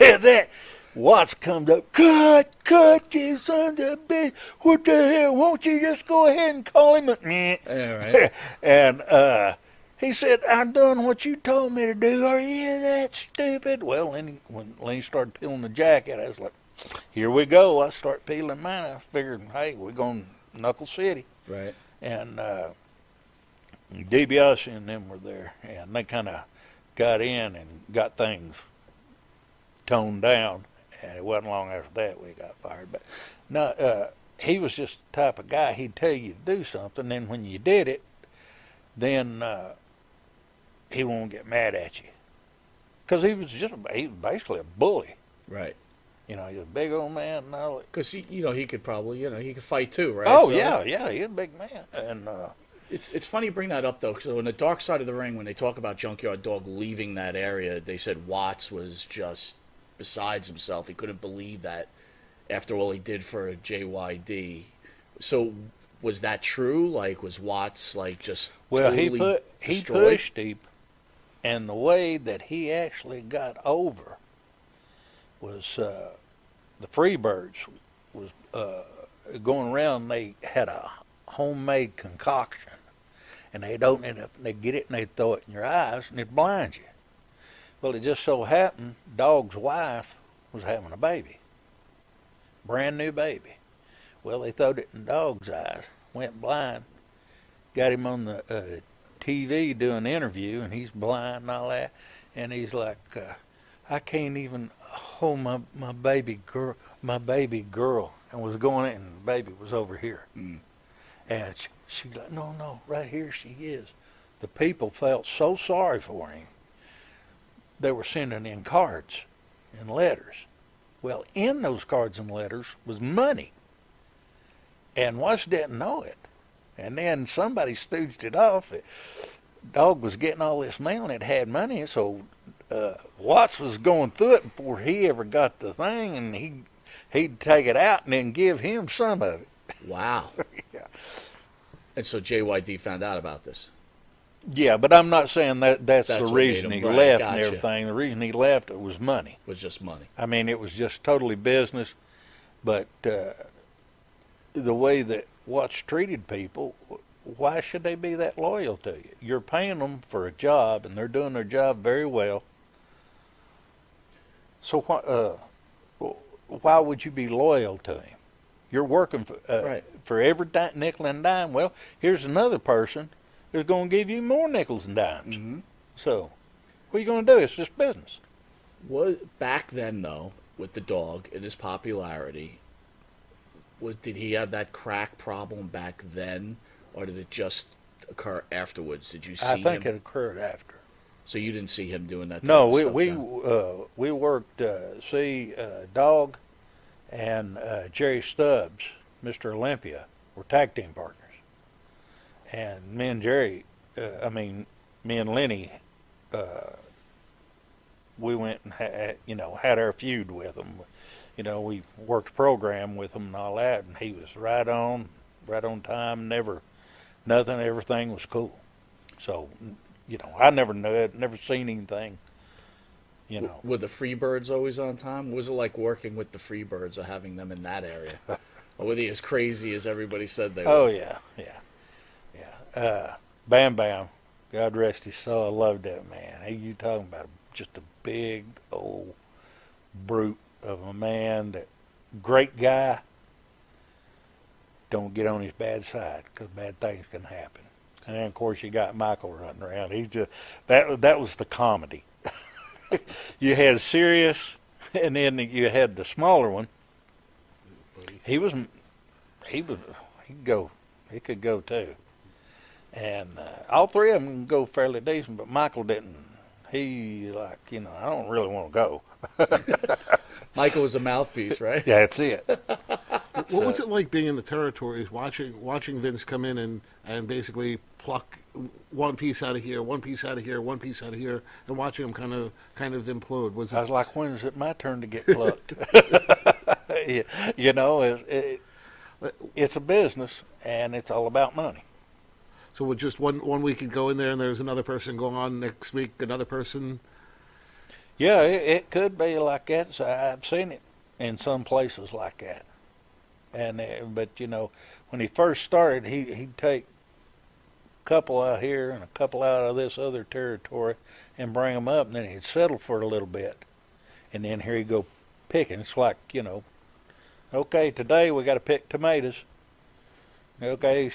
And then Watts comes up, cut, you son of a bitch. What the hell? Won't you just go ahead and call him a... Yeah, right. And he said, I'm doing what you told me to do. Are you that stupid? Well, when Lenny started peeling the jacket, I was like, here we go. I start peeling mine. I figured, hey, we're going to Knuckle City. Right. And DiBiase and them were there. And they kind of got in and got things toned down. And it wasn't long after that we got fired. But no, he was just the type of guy, he'd tell you to do something. Then when you did it, then he won't get mad at you. Because he was basically a bully. Right. You know, he was a big old man and all that. Because, he could probably, he could fight too, right? Oh, So, yeah, he's a big man. And It's funny you bring that up, though, because on the dark side of the ring, when they talk about Junkyard Dog leaving that area, they said Watts was just besides himself. He couldn't believe that after all he did for JYD. So was that true? Like, was Watts, like, just totally he destroyed? pushed him, and the way that he actually got over was the Freebirds was going around. They had a homemade concoction, and they'd open it up, and they'd get it, and they'd throw it in your eyes, and it'd blind you. Well, it just so happened Dog's wife was having a baby, brand new baby. Well, they throwed it in Dog's eyes, went blind, got him on the TV doing an interview, and he's blind and all that, and he's like, I can't even hold my baby girl, and was going in, and the baby was over here. And she's like, no, right here she is. The people felt so sorry for him, they were sending in cards and letters. Well, in those cards and letters was money. And Watts didn't know it. And then somebody stooged it off. Dog was getting all this mail, and it had money, and so Watts was going through it before he ever got the thing, and he'd take it out and then give him some of it. Wow. Yeah. And so JYD found out about this. Yeah, but I'm not saying that's the what reason made he him, left gotcha. and everything. The reason he left it was money. Was just money. I mean, it was just totally business. But the way that Watts treated people, why should they be that loyal to you? You're paying them for a job, and they're doing their job very well. So why would you be loyal to him? You're working for every nickel and dime. Well, here's another person who's going to give you more nickels and dimes. Mm-hmm. So what are you going to do? It's just business. Back then, though, with the dog and his popularity, did he have that crack problem back then, or did it just occur afterwards? Did you see him? I think it occurred after. So you didn't see him doing that? No, type of we stuff we worked Dog and Jerry Stubbs, Mr. Olympia, were tag team partners, and me and Jerry, me and Lenny, we went and had our feud with him. You know, we worked a program with him and all that, and he was right on time. Everything was cool. So, I never knew it, never seen anything. Were the Freebirds always on time? What was it like working with the Freebirds or having them in that area? Or were they as crazy as everybody said they were? Oh, yeah. Bam Bam, God rest his soul, I loved that man. Hey, you talking about just a big old brute of a man, that great guy. don't get on his bad side, because bad things can happen. And then, of course, you got Michael running around. He's just that was the comedy. You had Sirius, and then you had the smaller one. He could go too. And all three of them go fairly decent, but Michael didn't. He, like, I don't really want to go. Michael was a mouthpiece, right? Yeah, that's it. What was it like being in the territories, watching Vince come in and basically pluck one piece out of here, one piece out of here, one piece out of here, and watching him kind of implode? I was like, when is it my turn to get plucked? It's a business, and it's all about money. So with just one week you'd go in there and there's another person going on, next week another person? Yeah, it could be like that. So I've seen it in some places like that. But when he first started, he'd take a couple out here and a couple out of this other territory and bring them up, and then he'd settle for a little bit. And then here he'd go picking. It's like, okay, today we got to pick tomatoes. Okay,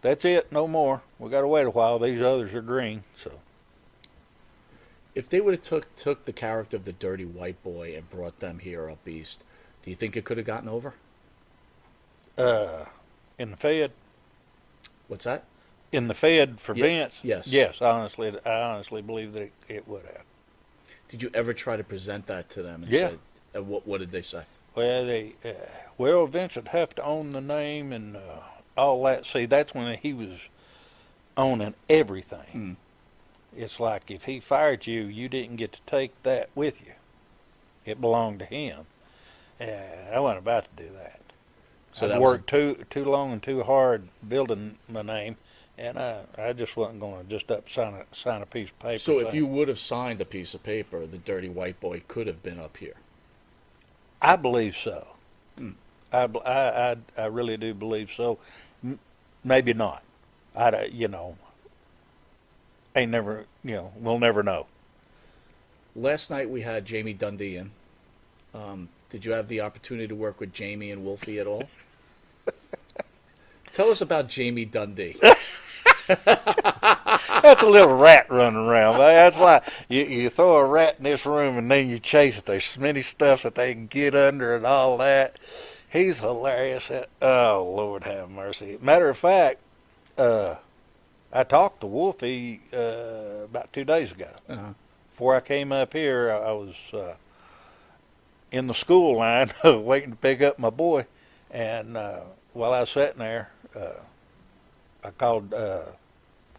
that's it, no more. We got to wait a while. These others are green. So, if they would have took the character of the dirty white boy and brought them here up east, do you think it could have gotten over? In the Fed. What's that? In the Fed for Vince. Yes. Yes, I honestly believe that it would have. Did you ever try to present that to them? And Yeah. say, what did they say? Well, Vince would have to own the name and all that. See, that's when he was owning everything. It's like if he fired you, you didn't get to take that with you. It belonged to him. I wasn't about to do that. So I worked too long and too hard building my name, and I just wasn't going to just sign a piece of paper. So if you would have signed a piece of paper, the dirty white boy could have been up here. I believe so. I really do believe so. Maybe not. Ain't never, we'll never know. Last night we had Jamie Dundee in. Did you have the opportunity to work with Jamie and Wolfie at all? Tell us about Jamie Dundee. That's a little rat running around. That's like you throw a rat in this room and then you chase it. There's many stuff that they can get under and all that. He's hilarious. Oh, Lord have mercy. Matter of fact, I talked to Wolfie about 2 days ago. Before I came up here, I was in the school line waiting to pick up my boy. And while I was sitting there, I called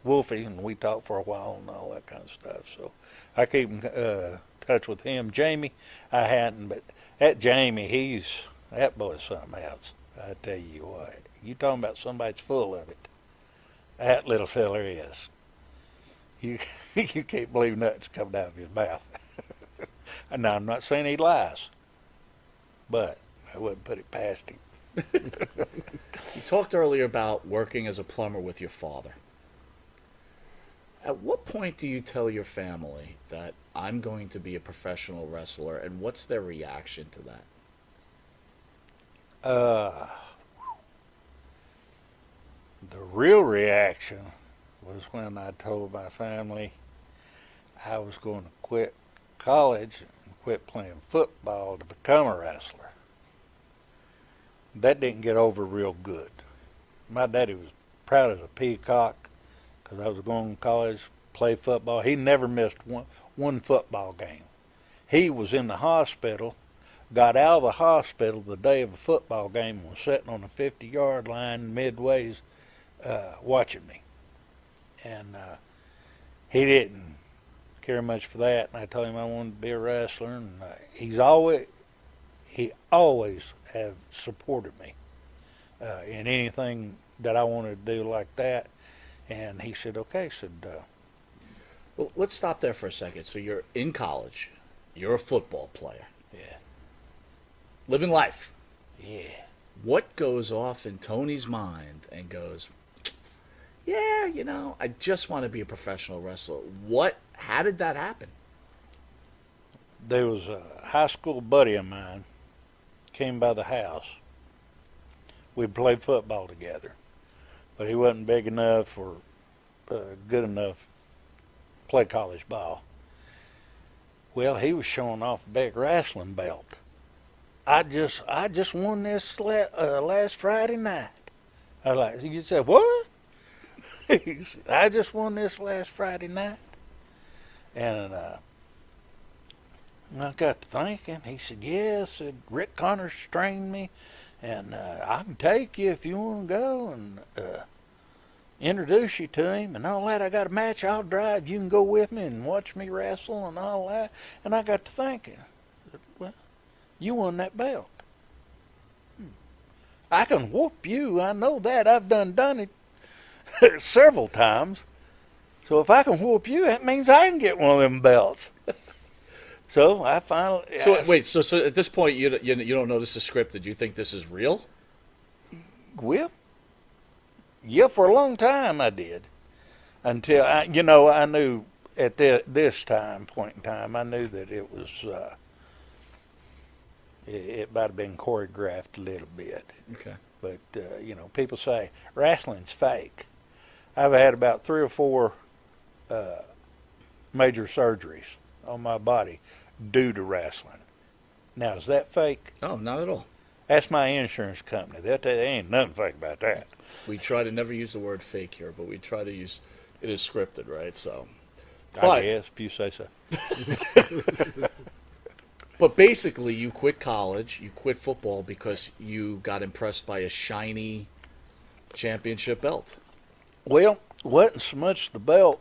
Wolfie, and we talked for a while and all that kind of stuff. So I keep in touch with him. Jamie, I hadn't, but that Jamie, that boy's something else. I tell you what, you talking about somebody that's full of it. That little feller is. You can't believe nothing's coming out of his mouth. Now, I'm not saying he lies, but I wouldn't put it past him. You talked earlier about working as a plumber with your father. At what point do you tell your family that I'm going to be a professional wrestler, and what's their reaction to that? The real reaction was when I told my family I was going to quit college and quit playing football to become a wrestler. That didn't get over real good. My daddy was proud as a peacock because I was going to college, play football. He never missed one football game. He was in the hospital, got out of the hospital the day of a football game and was sitting on the 50-yard line midways watching me. And he didn't care much for that. And I told him I wanted to be a wrestler. And he always have supported me in anything that I wanted to do like that. And he said, okay. Well, let's stop there for a second. So you're in college. You're a football player. Yeah. Living life. Yeah. What goes off in Tony's mind and goes, yeah, I just want to be a professional wrestler. How did that happen? There was a high school buddy of mine came by the house We played football together, but he wasn't big enough or good enough to play college ball. Well, he was showing off a big wrestling belt. I just won this last Friday night. I was like, you said what? He said, I just won this last Friday night, and I got to thinking. He said, yes. Said Rick Connors trained me, and I can take you if you want to go and introduce you to him and all that. I got a match. I'll drive. You can go with me and watch me wrestle and all that. And I got to thinking, well, you won that belt. I can whoop you. I know that. I've done it several times. So if I can whoop you, that means I can get one of them belts. So I finally. So wait. So at this point, you don't know this is scripted. You think this is real? Well, yeah, for a long time I did, until I knew at this point in time, I knew that it was it might have been choreographed a little bit. Okay. But people say wrestling's fake. I've had about 3 or 4 major surgeries on my body due to wrestling. Now, is that fake? No, not at all. That's my insurance company. They'll tell you there ain't nothing fake about that. We try to never use the word fake here, but we try to use it is scripted, right? So, I guess if you say so. But basically, you quit college, you quit football because you got impressed by a shiny championship belt. Well, wasn't so much the belt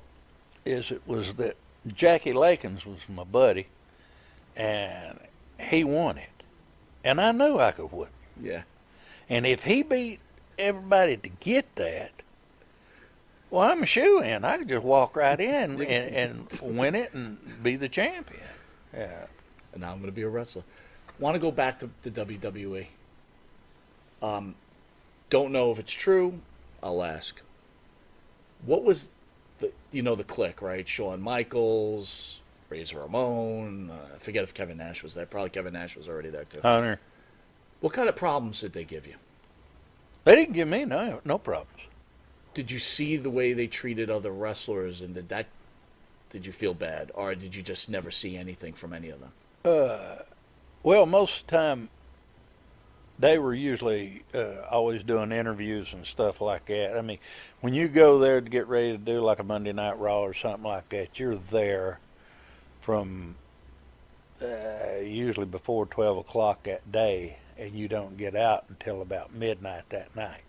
as it was that Jackie Lakins was my buddy, and he won it. And I knew I could win. Yeah. And if he beat everybody to get that, well, I'm a shoe-in. I could just walk right in and win it and be the champion. Yeah. And now I'm going to be a wrestler. Want to go back to the WWE. Don't know if it's true. I'll ask. What was the clique, right? Shawn Michaels, Razor Ramon. I forget if Kevin Nash was there. Probably Kevin Nash was already there too. Hunter. What kind of problems did they give you? They didn't give me no problems. Did you see the way they treated other wrestlers, and did you feel bad, or did you just never see anything from any of them? Well, most of the time, they were usually always doing interviews and stuff like that. I mean, when you go there to get ready to do like a Monday Night Raw or something like that, you're there from usually before 12 o'clock that day, and you don't get out until about midnight that night.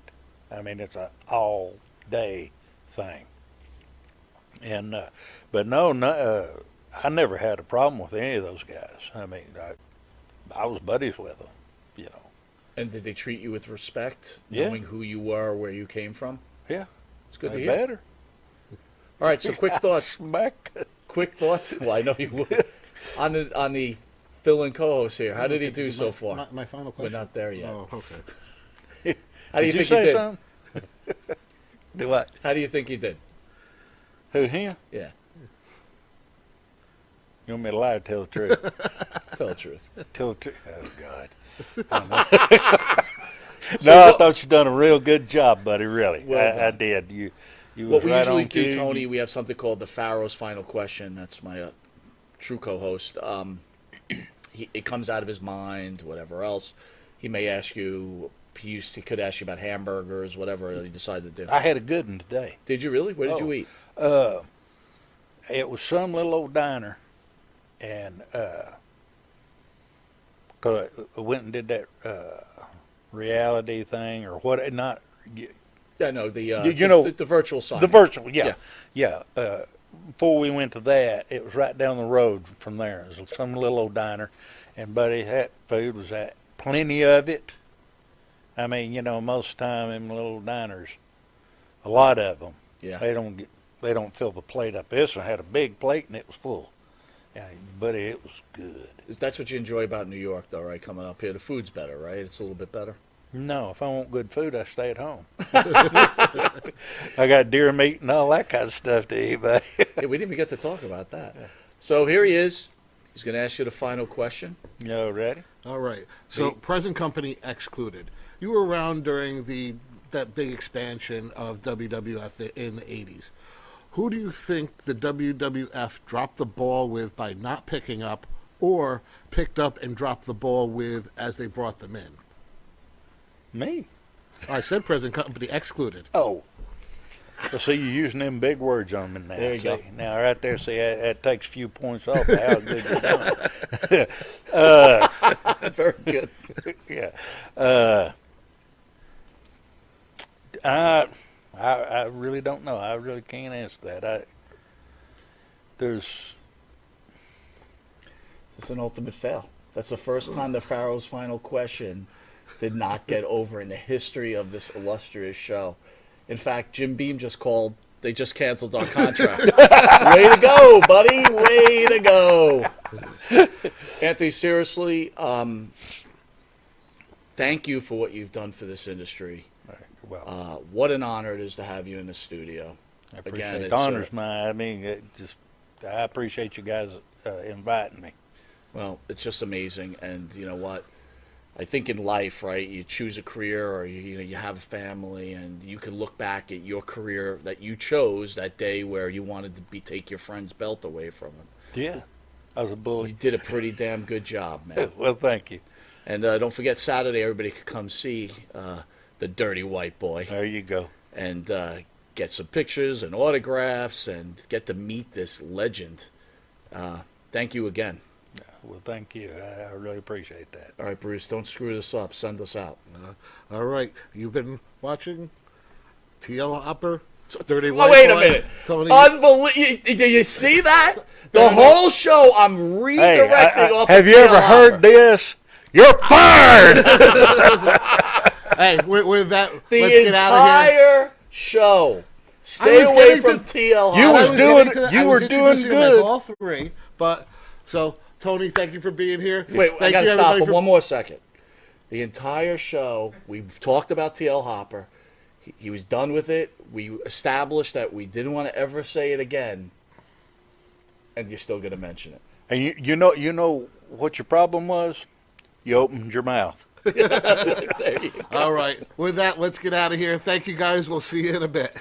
I mean, it's an all-day thing. And but no, I never had a problem with any of those guys. I mean, I was buddies with them, And did they treat you with respect, Yeah. knowing who you were, where you came from? Yeah. It's good to They hear. better. All right, so quick thoughts. Smack. Quick thoughts. Well, I know you would. On the Phil and co-host here, how did he do so far? My final We're question. not there yet. Oh, okay. How do you Did you think he say did? something? Do what? How do you think he did? Who, him? Yeah, You want me to lie or tell the truth? tell the truth. Tell the truth. Oh, God. No, I thought you done a real good job, buddy, really. Well I done. did. You What was we right usually on do, cue. Tony, we have something called the Pharaoh's Final Question. That's my true co-host. It comes out of his mind, whatever else. He may ask you. He could ask you about hamburgers, whatever he decided to do. I had a good one today. Did you really? Where did you eat? It was some little old diner, and 'cause I went and did that reality thing or what? Not Yeah, no, the the virtual sign. the virtual. Yeah. Before we went to that, it was right down the road from there. It was some little old diner, and buddy, that food was plenty of it. I mean, most of the time in little diners, a lot of them, Yeah. they don't fill the plate up. This one had a big plate and it was full. Yeah, buddy, it was good. That's what you enjoy about New York, though, right? Coming up here, the food's better, right? It's a little bit better. No, if I want good food, I stay at home. I got deer meat and all that kind of stuff to eat, buddy. Yeah, we didn't even get to talk about that. So here he is. He's going to ask you the final question. You ready? All right. So present company excluded. You were around during that big expansion of WWF in the 80s. Who do you think the WWF dropped the ball with by not picking up, or picked up and dropped the ball with as they brought them in? Me. I said present company excluded. Oh. Well, see, you're using them big words on me now. There you go. Now, right there, see, that takes a few points off of how good you're doing. Very good. Yeah. I really don't know. I really can't answer that. It's an ultimate fail. That's the first time the Pharaoh's final question did not get over in the history of this illustrious show. In fact, Jim Beam just called. They just canceled our contract. Way to go, buddy. Way to go. Anthony, seriously, thank you for what you've done for this industry. Well, what an honor it is to have you in the studio. I appreciate Again, it. The honor's mine. I mean, I appreciate you guys inviting me. Well, it's just amazing. And you know what? I think in life, right, you choose a career or you have a family, and you can look back at your career that you chose that day where you wanted to take your friend's belt away from him. Yeah, I was a bully. You did a pretty damn good job, man. Well, thank you. And don't forget, Saturday, everybody could come see the Dirty White Boy. There you go. And get some pictures and autographs and get to meet this legend. Thank you again. Well, thank you. I really appreciate that. All right, Bruce, don't screw this up. Send us out. All right. You've been watching TL Hopper, Dirty White Boy. Wait a minute. Unbelievable. Did you see that? The whole show I'm redirecting off Have of you ever heard this? You're fired! Hey, with that, the let's get out of here. entire show. Stay away from TL Hopper. You were doing good. All three, but so Tony, thank you for being here. Wait, I got to stop for one more second. The entire show, we talked about TL Hopper. He was done with it. We established that we didn't want to ever say it again, and you're still going to mention it. And you know what your problem was? You opened your mouth. There you go. All right. With that, let's get out of here. Thank you, guys. We'll see you in a bit.